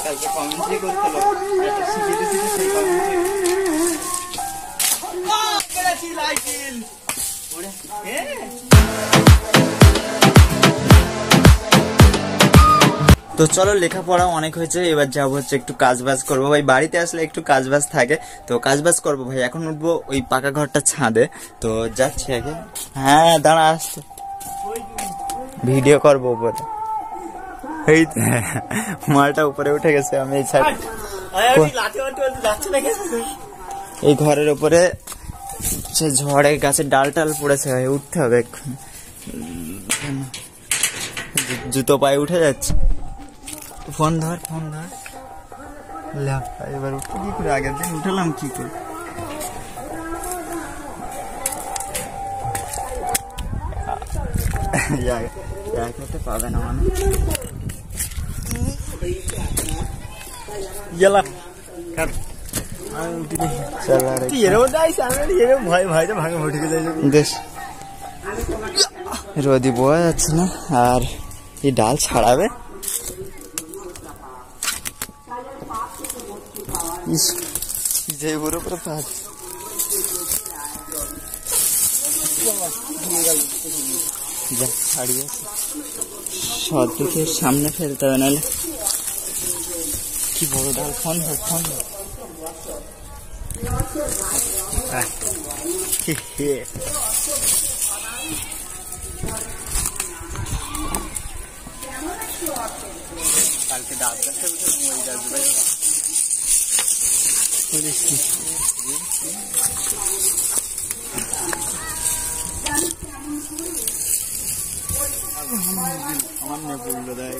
কালকে কমেন্ট্রি করছিল এত শিখে দিয়েছি সেই কমেন্ট্রি করেছি লাইটিল ওরে তো চলো লেখাপড়া অনেক হয়েছে, এবার যাবো হচ্ছে একটু কাজবাজ করবো ভাই। বাড়িতে আসলে একটু কাজবাজ থাকে, তো কাজবাজ করবো ভাই। এখন উঠবো ওই পাকা ঘরটা ছাদে, তো যাচ্ছি আগে। হ্যাঁ দাঁড়া, আসছে ভিডিও করবো উপরে। এই মালটা উপরে উঠে গেছে, আমি এই সাইড এই ঘরের উপরে সে ঝড়ে গাছের ডাল টাল পড়েছে, উঠতে হবে এক্ষুনি। জুতো পায়ে উঠে যাচ্ছে। ফোন ধর এবার উঠতে কি করে, আগের দিন উঠলাম কি করে। পাবে না মানে রোদি বোঝা যাচ্ছে না, আর এই ডাল ছাড়াবে। যে বড় করে পাঁচ ছাড়িয়ে সব দিকে সামনে ফেলতে হবে, নাহলে কি বড় ডাল। ফোন কালকে ডাব গাছে উঠে ওই ডাকবে আমার মেয়ে বললো দেয়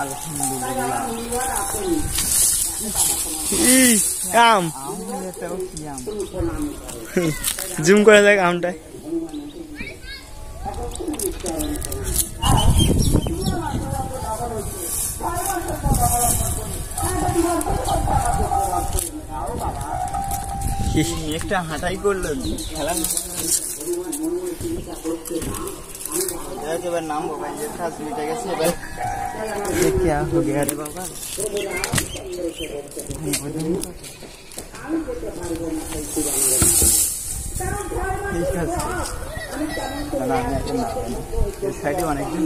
আলহামদুলিল্লাহ। জুম করে দেখ আমটায়। একটা হাঁটাই করলো খেলা। এবার নামবো ভাই, কাজ মিটে গেছে। এবার क्या हो गया रे बाबा, সাইডে অনেকদিন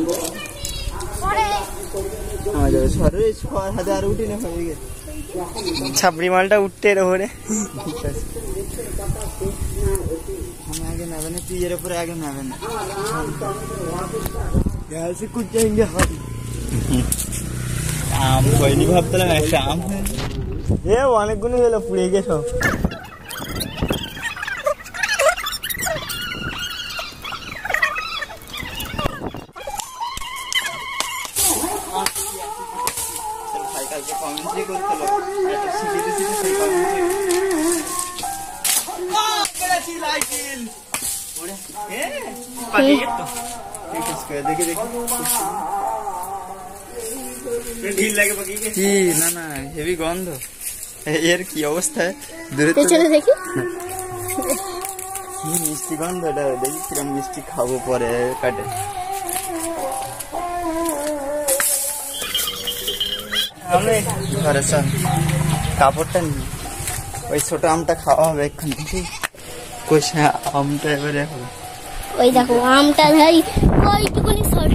উঠিনে হয়ে গেছে। ছাপড়ি মালটা উঠতে ওরে আমি আগে নেবে না, তুই এর উপরে আগে নেবে না। कुछ जाएंगे আম হয়নি, ভাবতাম একটা আম এ অনেকগুলো হলো, পুড়ে গেছে সব। কালকে কমেন্ট্রি করছিল এত শিখে দিয়েছি সেই কমেন্ট্রি করেছি লাইটিল ওরে পাখি তো দেখে কি না হেভি গন্ধ। এর কি অবস্থা দূরে দেখি, কি মিষ্টি গন্ধ এটা। দেখি কিরম মিষ্টি খাবো পরে কাটে। আমি ঘরে চল, কাপড়টা নিই। ওই ছোট আমটা খাওয়া হবে এক্ষুনি। দেখি কষা আমটা এবারে হবে। ওই দেখো আমটা ভাই ওইটুকুনি ছোট।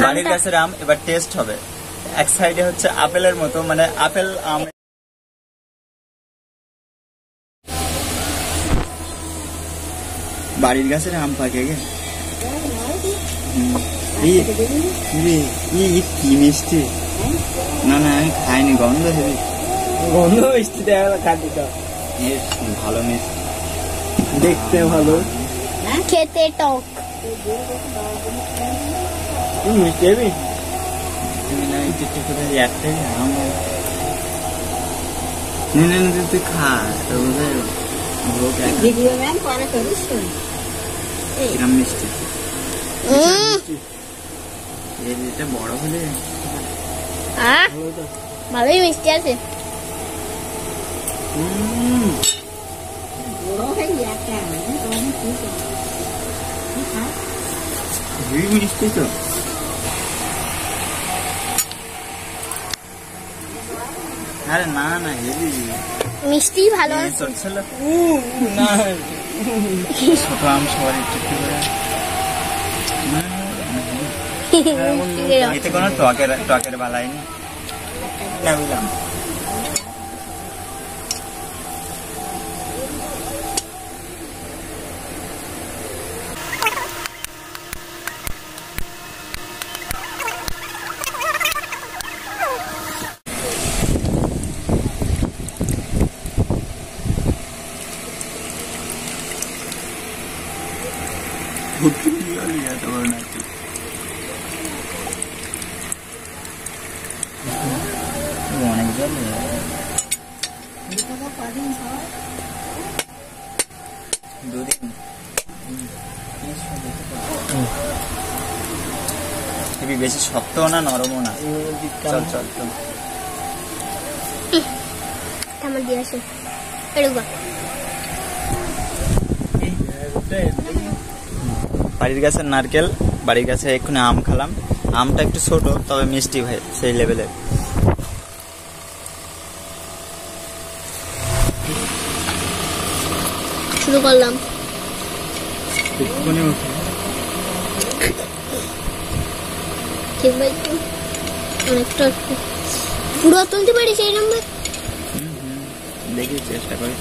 বাড়ির গাছের আম এবার টেস্ট হবে। এক সাইডে হচ্ছে আপেলের মতো, মানে আপেল আম। বাড়ির গাছের আম পাকে গে কি মিষ্টি। না আমি খাইনি, গন্ধ হেবি, গন্ধ মিষ্টি। ভালো মিষ্টি, দেখতে ভালো, খেতে টক। মিষ্টি হেবি। একটাই আম তুই খা, কিরম মিষ্টি। এটা বড় হলে ভালোই মিষ্টি আছে। হেভি মিষ্টি তো। আরে না না হেভি মিষ্টি ভালো আছে। চলছিল না ছোট আম সবার একটু করে এতে কোনো টকের বালাই নেই না বুঝলাম। অনেক জল দুদিন বেশি শক্তও না নরমও না। চল চল চল আমার দিয়ে আসে বাড়ির গাছের নারকেল, বাড়ির গাছে এক্ষুনি আম খেলাম। আমটা একটু ছোট তবে মিষ্টি ভাই সেই লেভেলের। শুরু করলাম। অনেকটা পুরো তুলতে পারি সেই নাম্বার। দেখি চেষ্টা করি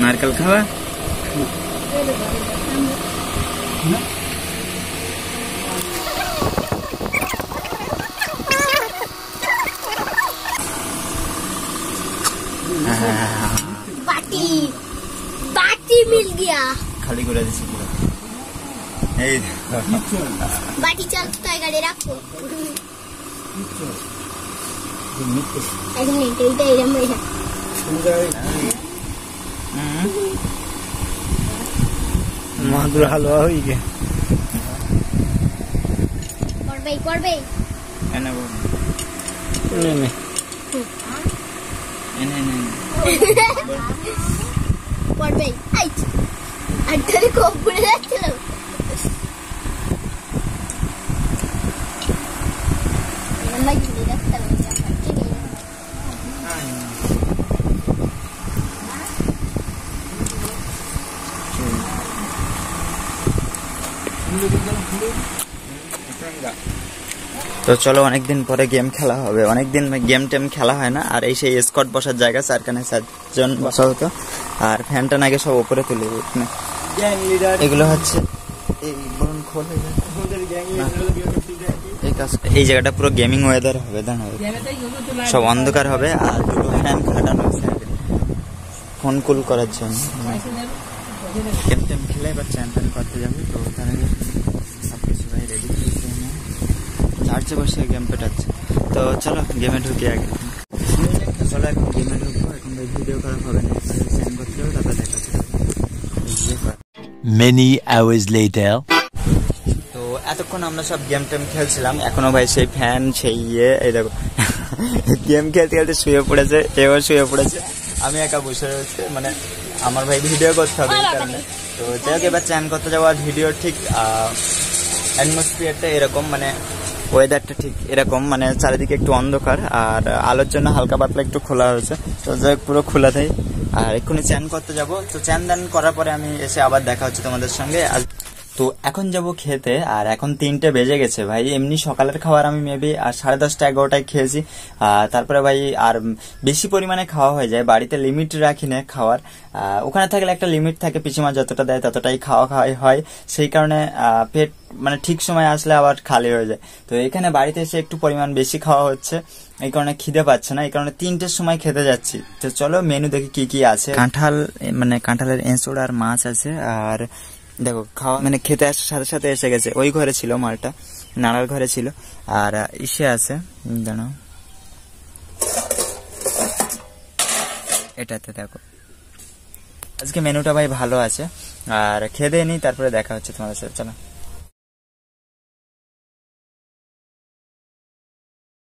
নারকেল খাওয়া। बाटी बाटी मिल गया। खाली করে দিছি পুরো। এই बाटी चलता है गाड़ी रखो। एक मिनट এইটা এরকম হইছে। মাদুর হালুয়া হই গে। করবে এনে বল নে এনে করবে আই আন্টারে কোপড়ে যাচ্ছিল। আমরা কি দেখতে তো চলো অনেকদিন পরে গেম খেলা হবে। অনেকদিন গেম টেম খেলা হয় না। আর এই সেই স্কট বসার জায়গা, চারখানে 7 জন বসা হতো। আর ফ্যানটা নাকি সব উপরে তুলে এগুলো হচ্ছে এই জায়গাটা পুরো গেমিং ওয়েদার হবে, সব অন্ধকার হবে। আর দুটো ফ্যান খাটানো আছে ফোন কুল করার জন্য। গেম টেম খেলে এবার চ্যান ট্যান করতে যাবে। তো তার আগে সবকিছু ভাই রেডি চার্জে বসে গেম পেটাচ্ছে। তো চলো গেমে ঢুকি আগে। চলো এখন গেমে ঢুকবো। এখন ভিডিও করা হবে না, চ্যান করতে যাবো, তারপর দেখাচ্ছে। Many hours later. তো এতক্ষণ আমরা সব গেম টেম খেলছিলাম। এখনো ভাই সেই ফ্যান সেই এই দেখো গেম খেলতে খেলতে শুয়ে পড়েছে, এও শুয়ে পড়েছে। আমি একা বসে রয়েছে, মানে আমার ভাই ভিডিও করতে হবে এই কারণে। তো যাই হোক এবার চ্যান করতে যাবো। আর ভিডিও ঠিক অ্যাটমসফিয়ারটা এরকম, মানে ওয়েদারটা ঠিক এরকম, মানে চারিদিকে একটু অন্ধকার আর আলোর জন্য হালকা পাতলা একটু খোলা হয়েছে। তো যাই হোক পুরো খোলা থাই। আর এক্ষুনি চ্যান করতে যাব। তো চ্যান দান করার পরে আমি এসে আবার দেখা হচ্ছে তোমাদের সঙ্গে। আর তো এখন যাব খেতে। আর এখন 3টে বেজে গেছে ভাই। এমনি সকালের খাবার আমি মেবি আর 10:30 11টায় খেয়েছি। তারপরে ভাই আর বেশি পরিমাণে খাওয়া হয়ে যায়। বাড়িতে লিমিট রাখি না খাওয়ার। ওখানে থাকলে একটা লিমিট থাকে, পিসিমা যতটা দেয় ততটাই খাওয়া হয়। সেই কারণে পেট মানে ঠিক সময় আসলে আবার খালি হয়ে যায়। তো এখানে বাড়িতে এসে একটু পরিমাণ বেশি খাওয়া হচ্ছে, এই কারণে খিদে পাচ্ছে না। এই কারণে 3টের সময় খেতে যাচ্ছি। তো চলো মেনু দেখি কি কি আছে। কাঁঠাল, মানে কাঁঠালের এঁচড় আর মাছ আছে। আর দেখো খাওয়া মানে খেতে আসার সাথে সাথে এসে গেছে। ওই ঘরে ছিল মালটা, নানার ঘরে ছিল। আর ইসে আছে জানো এটাতে, দেখো আজকে মেনুটা ভাই ভালো আছে। আর খেয়ে দিয়ে নি, তারপরে দেখা হচ্ছে তোমাদের সাথে। চলো।